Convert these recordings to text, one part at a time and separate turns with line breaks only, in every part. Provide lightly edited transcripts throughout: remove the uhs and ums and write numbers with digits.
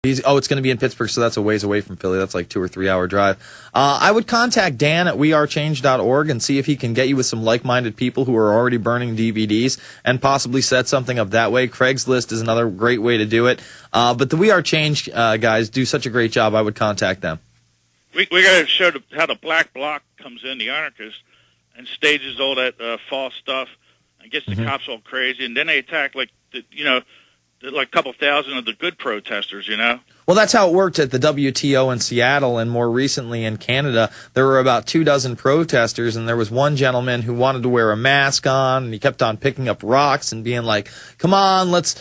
It's going to be in Pittsburgh, so that's a ways away from Philly. That's like 2 or 3 hour drive. I would contact Dan at wearechange.org and see if he can get you with some like-minded people who are already burning DVDs and possibly set something up that way. Craigslist is another great way to do it. But the We Are Change guys do such a great job. I would contact them.
We got to show how the black bloc comes in, the anarchists, and stages all that false stuff and gets the cops all crazy, and then they attack like a couple thousand of the good protesters,
Well, that's how it worked at the WTO in Seattle, and more recently in Canada. There were about 24 protesters, and there was one gentleman who wanted to wear a mask on, and he kept on picking up rocks and being like, come on, let's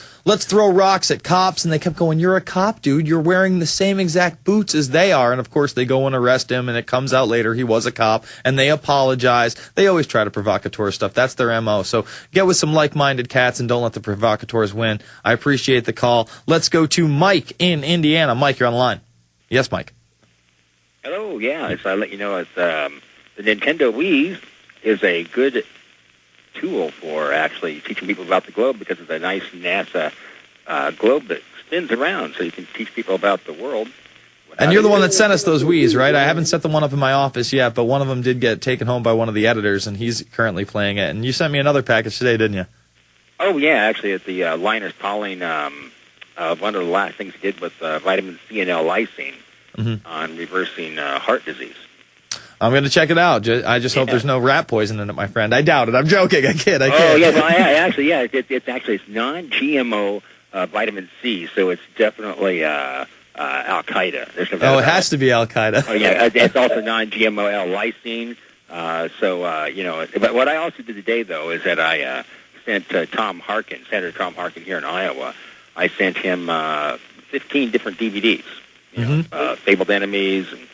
throw rocks at cops. And they kept going, you're a cop, dude. You're wearing the same exact boots as they are. And, of course, they go and arrest him, and it comes out later he was a cop, and they apologize. They always try to provocateur stuff. That's their M.O. So get with some like-minded cats and don't let the provocateurs win. I appreciate the call. Let's go to Mike in Indiana. Mike, you're on the line. Yes, Mike.
Hello, yeah. So I'll let you know the Nintendo Wii is a good tool for actually teaching people about the globe because it's a nice NASA globe that spins around, so you can teach people about the world.
And you're the one that sent us those Wiis, right? I haven't set the one up in my office yet, but one of them did get taken home by one of the editors, and he's currently playing it. And you sent me another package today, didn't you?
Oh, yeah, actually, at the Linus Pauling, one of the last things he did with vitamin C and L-lysine on reversing heart disease. I'm
going to check it out. I just hope there's no rat poison in it, my friend. I doubt it. I'm joking. I kid.
Oh, yeah, well, it's non-GMO vitamin C, so it's definitely Al-Qaeda.
It has to be Al-Qaeda.
Oh, yeah, it's also non-GMO L-lysine. But what I also did today, though, is that I sent Senator Tom Harkin here in Iowa, I sent him 15 different DVDs, Fabled Enemies and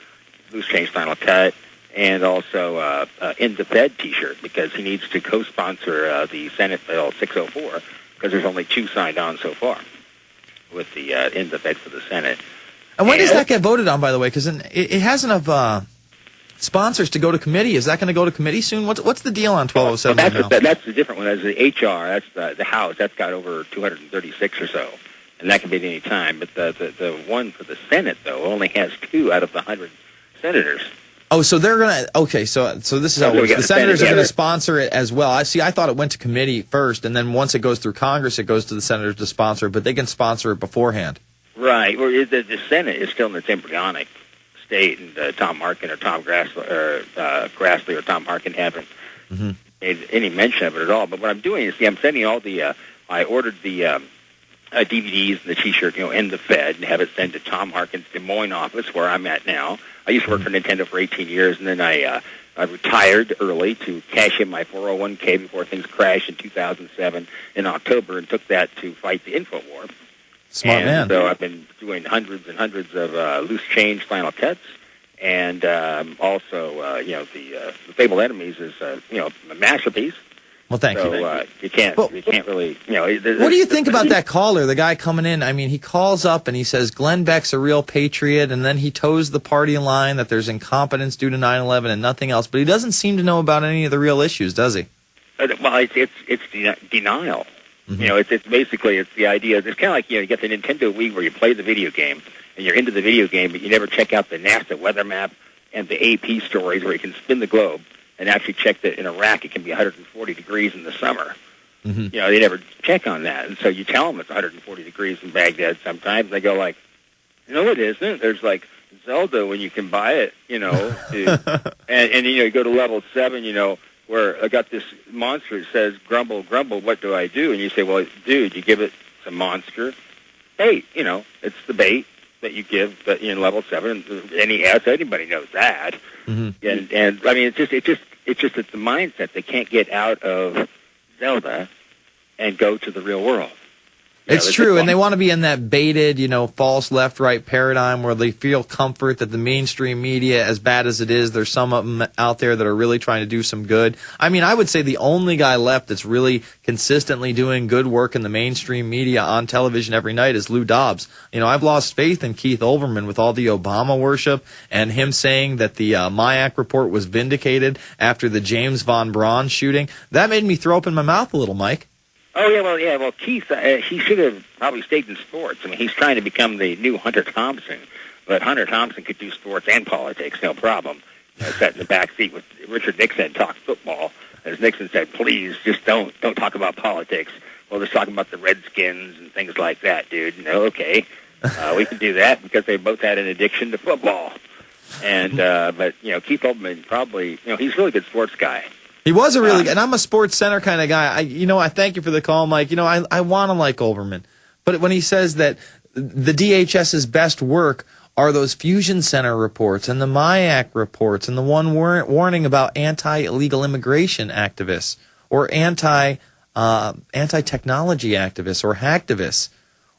Loose Change Final Cut, and also In the Fed T-shirt, because he needs to co-sponsor the Senate Bill 604, because there's only 2 signed on so far with the In the Fed for the Senate.
And when does that get voted on, by the way? Because it has enough sponsors to go to committee. Is that going to go to committee soon? What's the deal on 1207?
Well, that's the different one. That's the HR. That's the House. That's got over 236 or so, and that can be at any time. But the one for the Senate, though, only has 2 out of the 100 senators.
Oh, so they're going to... Okay, so this is how it works. The senators are going to sponsor it as well. I thought it went to committee first, and then once it goes through Congress, it goes to the senators to sponsor, but they can sponsor it beforehand.
Right. Well, the Senate is still in its embryonic state, and Tom Harkin or Tom Grassley or Tom Harkin haven't made any mention of it at all. But what I'm doing is, I'm sending all the... I ordered the... DVDs and the T-shirt, in the Fed, and have it sent to Tom Harkin's Des Moines office, where I'm at now. I used to work for Nintendo for 18 years, and then I retired early to cash in my 401k before things crashed in 2007 in October, and took that to fight the Infowar.
Smart man.
So I've been doing hundreds and hundreds of loose change Final Cuts, and also, the Fabled Enemies is, a masterpiece.
Well, thank you.
You can't really,
what do you think about that caller, the guy coming in? I mean, he calls up and he says Glenn Beck's a real patriot, and then he toes the party line that there's incompetence due to 9/11 and nothing else, but he doesn't seem to know about any of the real issues, does he?
Well, it's denial. It's basically, it's the idea. It's kind of like, you get the Nintendo Wii where you play the video game, and you're into the video game, but you never check out the NASA weather map and the AP stories where you can spin the globe and actually check that in Iraq it can be 140 degrees in the summer. They never check on that. And so you tell them it's 140 degrees in Baghdad sometimes, and they go like, no, it isn't. There's like Zelda when you can buy it, and you go to level 7, where I got this monster that says, grumble, grumble, what do I do? And you say, well, dude, you give it some monster bait, it's the bait that you give in level 7, and anybody knows that. And I mean, it's just it's the mindset they can't get out of Zelda and go to the real world.
It's true, and they want to be in that baited, false left-right paradigm where they feel comfort that the mainstream media, as bad as it is, there's some of them out there that are really trying to do some good. I mean, I would say the only guy left that's really consistently doing good work in the mainstream media on television every night is Lou Dobbs. I've lost faith in Keith Olbermann with all the Obama worship and him saying that the MIAC report was vindicated after the James Von Braun shooting. That made me throw up in my mouth a little, Mike.
Oh, yeah, well, Keith, he should have probably stayed in sports. I mean, he's trying to become the new Hunter Thompson, but Hunter Thompson could do sports and politics, no problem. Sat in the back seat with Richard Nixon, talk football. As Nixon said, please, just don't talk about politics. Well, they're talking about the Redskins and things like that, dude. Okay, we can do that because they both had an addiction to football. And but Keith Olbermann probably, he's a really good sports guy.
He was a really, and I'm a Sports Center kind of guy. I thank you for the call, Mike. I want to like Olbermann, but when he says that the DHS's best work are those Fusion Center reports and the MIAC reports and the one warning about anti-illegal immigration activists or anti-technology activists or hacktivists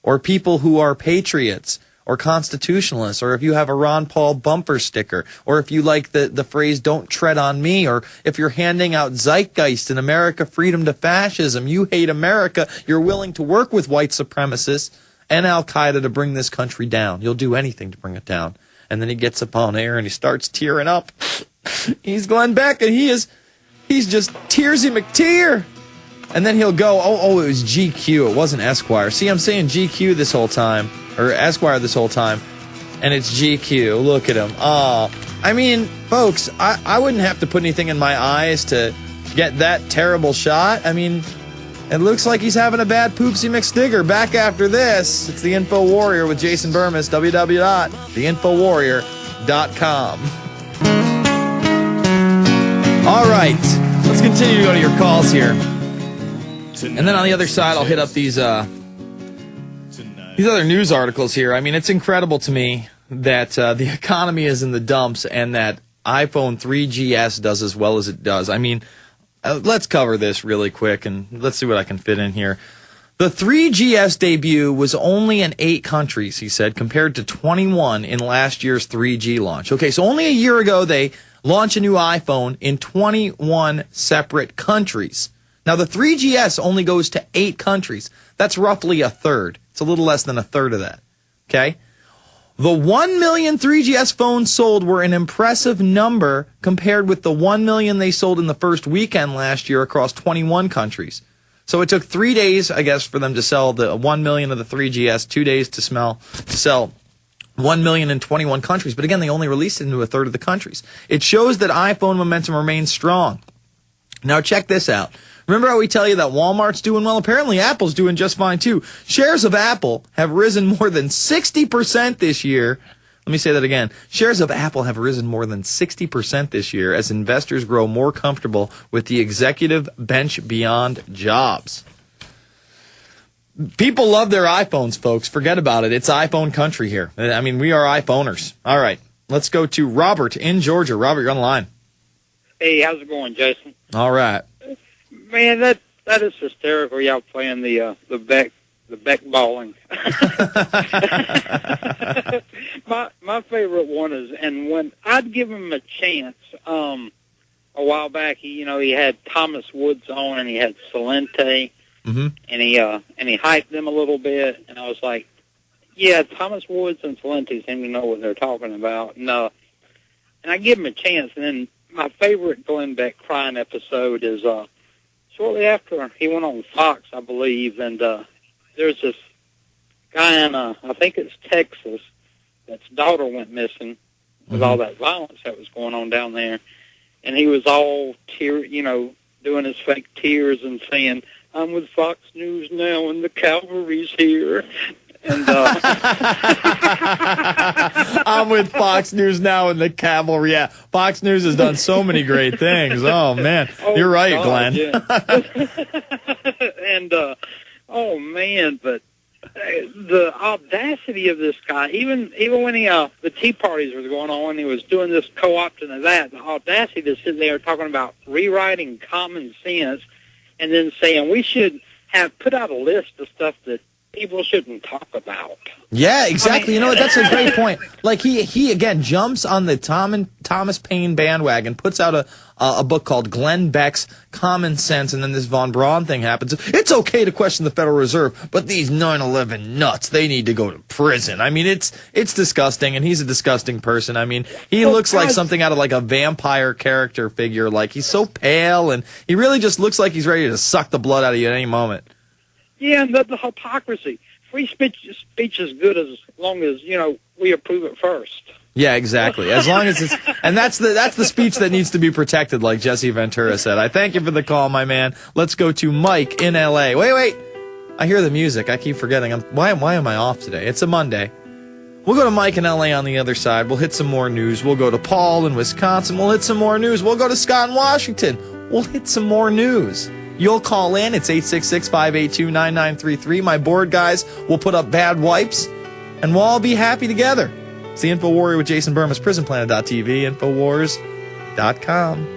or people who are patriots or constitutionalists, or if you have a Ron Paul bumper sticker, or if you like the phrase "don't tread on me," or if you're handing out Zeitgeist in America, freedom to fascism, you hate America, you're willing to work with white supremacists and Al-Qaeda to bring this country down. You'll do anything to bring it down. And then he gets up on air and he starts tearing up. He's Glenn Beck, and he's just Tearsy McTear. And then he'll go, oh, it was GQ. It wasn't Esquire. See, I'm saying GQ this whole time, or Esquire this whole time, and it's GQ. Look at him. I mean, folks, I wouldn't have to put anything in my eyes to get that terrible shot. I mean, it looks like he's having a bad poopsie McStigger. Back after this, it's the Infowarrior with Jason Bermas, www.theinfowarrior.com. All right, let's continue to go to your calls here. And then on the other side, I'll hit up these other news articles here. I mean, it's incredible to me that the economy is in the dumps and that iPhone 3GS does as well as it does. I mean, let's cover this really quick, and let's see what I can fit in here. The 3GS debut was only in 8 countries, he said, compared to 21 in last year's 3G launch. Okay, so only a year ago they launched a new iPhone in 21 separate countries. Now, the 3GS only goes to 8 countries. That's roughly a third. It's a little less than a third of that, okay? The 1 million 3GS phones sold were an impressive number compared with the 1 million they sold in the first weekend last year across 21 countries. So it took 3 days, I guess, for them to sell the 1 million of the 3GS, 2 days to sell 1 million in 21 countries. But again, they only released it into a third of the countries. It shows that iPhone momentum remains strong. Now check this out. Remember how we tell you that Walmart's doing well? Apparently Apple's doing just fine too. Shares of Apple have risen more than 60% this year. Let me say that again. Shares of Apple have risen more than 60% this year as investors grow more comfortable with the executive bench beyond Jobs. People love their iPhones, folks. Forget about it. It's iPhone country here. I mean, we are iPhoners. All right. Let's go to Robert in Georgia. Robert, you're on the line.
Hey, how's it going, Jason?
All right.
Man, that is hysterical. Y'all playing the Beck balling. my favorite one is, and when I'd give him a chance, a while back, he had Thomas Woods on, and he had Salente, and he hyped them a little bit, and I was like, yeah, Thomas Woods and Salente seem to know what they're talking about, and I give him a chance, and then my favorite Glenn Beck crying episode is shortly after he went on Fox, I believe, and there's this guy in, I think it's Texas, that's daughter went missing with all that violence that was going on down there, and he was all doing his fake tears and saying, "I'm with Fox News now, and the cavalry's here." And
I'm with Fox News now and the cavalry. Yeah, Fox News has done so many great things. Oh, man. You're right, God, Glenn.
Yeah. And, oh, man, but the audacity of this guy, even when the Tea Parties were going on, he was doing this co-opting of that, the audacity to sit there talking about rewriting common sense and then saying we should have put out a list of stuff that people shouldn't talk about.
Yeah, exactly. That's a great point. Like he again jumps on the Thomas Paine bandwagon, puts out a book called Glenn Beck's Common Sense, and then this Von Braun thing happens. It's okay to question the Federal Reserve, but these 9/11 nuts, they need to go to prison. I mean, it's disgusting, and he's a disgusting person. I mean, he looks like something out of like a vampire character figure. Like, he's so pale, and he really just looks like he's ready to suck the blood out of you at any moment.
Yeah, and the hypocrisy. Free speech is good as long as, we approve it first.
Yeah, exactly. As long as it's, and that's the speech that needs to be protected, like Jesse Ventura said. I thank you for the call, my man. Let's go to Mike in LA. Wait. I hear the music. I keep forgetting. Why am I off today? It's a Monday. We'll go to Mike in LA on the other side. We'll hit some more news. We'll go to Paul in Wisconsin. We'll hit some more news. We'll go to Scott in Washington. We'll hit some more news. You'll call in. It's 866-582-9933. My board guys will put up bad wipes, and we'll all be happy together. It's the Infowarrior with Jason Bermas, prisonplanet.tv, Infowars.com.